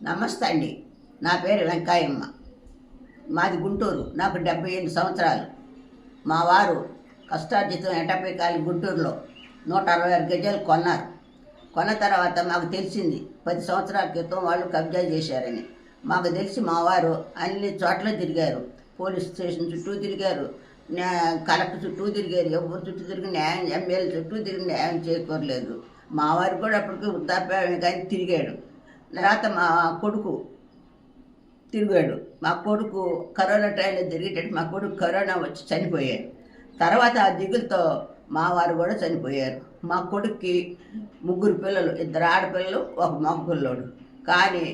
నమస్తే అండి. నా పేరు వెంకాయమ్మ. మాది గుంటూరు. నాకు 78 సంవత్సరాలు. మా వారు కష్టార్జితం ఎటపీకాలి గుంటూరులో 166 గజాలు కొన్నారు. కొన్న తర్వాత మాకు తెలిసింది 10 సంవత్సరాల క్రితం వాళ్ళు కబ్జా చేశారని. మాకు తెలిసి మా వారు అన్ని చోట్ల తిరిగారు. పోలీస్ స్టేషన్ చుట్టూ తిరిగారు, కలెక్టర్ చుట్టూ తిరిగారు, ఎవరి చుట్టూ తిరిగి న్యాయం, ఎమ్మెల్యే చుట్టూ తిరిగి న్యాయం చేకూరలేదు. మా వారు కూడా అప్పటికి వృద్ధాప్యమే కానీ తిరిగాడు. తర్వాత మా కొడుకు తిరిగాడు. మా కొడుకు కరోనా టైంలో తిరిగేటట్టు మా కొడుకు కరోనా వచ్చి చనిపోయాడు. తర్వాత ఆ దిగులతో మా వారు కూడా చనిపోయారు. మా కొడుక్కి 3 పిల్లలు, 2 ఆడపిల్లలు, 1 మగ పిల్లోడు. కానీ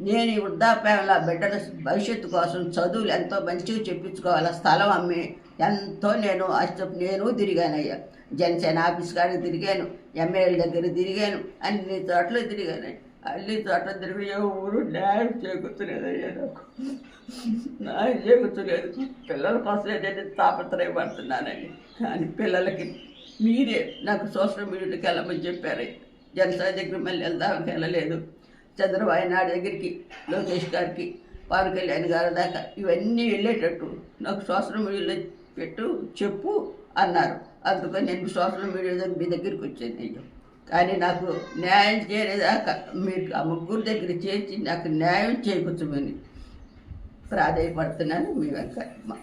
నేను ఈ వృద్ధాప్యంలో బిడ్డల భవిష్యత్తు కోసం చదువులు ఎంతో మంచిగా చెప్పించుకోవాలి. స్థలం అమ్మి ఎంతో నేను తిరిగానయ్యా. జనసేన ఆఫీస్ కాడికి తిరిగాను, ఎమ్మెల్యే దగ్గర తిరిగాను, అన్ని చోట్ల తిరిగాను. అన్ని చోట్ల తిరిగి ఎవరు న్యాయం చేకూర్చలేదయ్యా. నాకు న్యాయం చేకూర్చలేదు. పిల్లల కోసం ఏదైతే తాపత్రయపడుతున్నానని. కానీ పిల్లలకి మీరే నాకు సోషల్ మీడియాకి వెళ్ళమని చెప్పారు. జనసేన దగ్గర మళ్ళీ వెళ్దామని వెళ్ళలేదు. చంద్రబాబు నాయుడు దగ్గరికి, లోకేష్ గారికి, పవన్ కళ్యాణ్ గారి దాకా ఇవన్నీ వెళ్ళేటట్టు నాకు సోషల్ మీడియాలో చెప్పు అన్నారు. అందుకని నేను సోషల్ మీడియా మీ దగ్గరికి వచ్చాను అయ్యో. కానీ నాకు న్యాయం చేయలేదాకా మీరు ఆ 3 దగ్గర చేర్చి నాకు న్యాయం చేకూర్చమని ప్రాధాయపడుతున్నాను. మీ వెంకయ్య.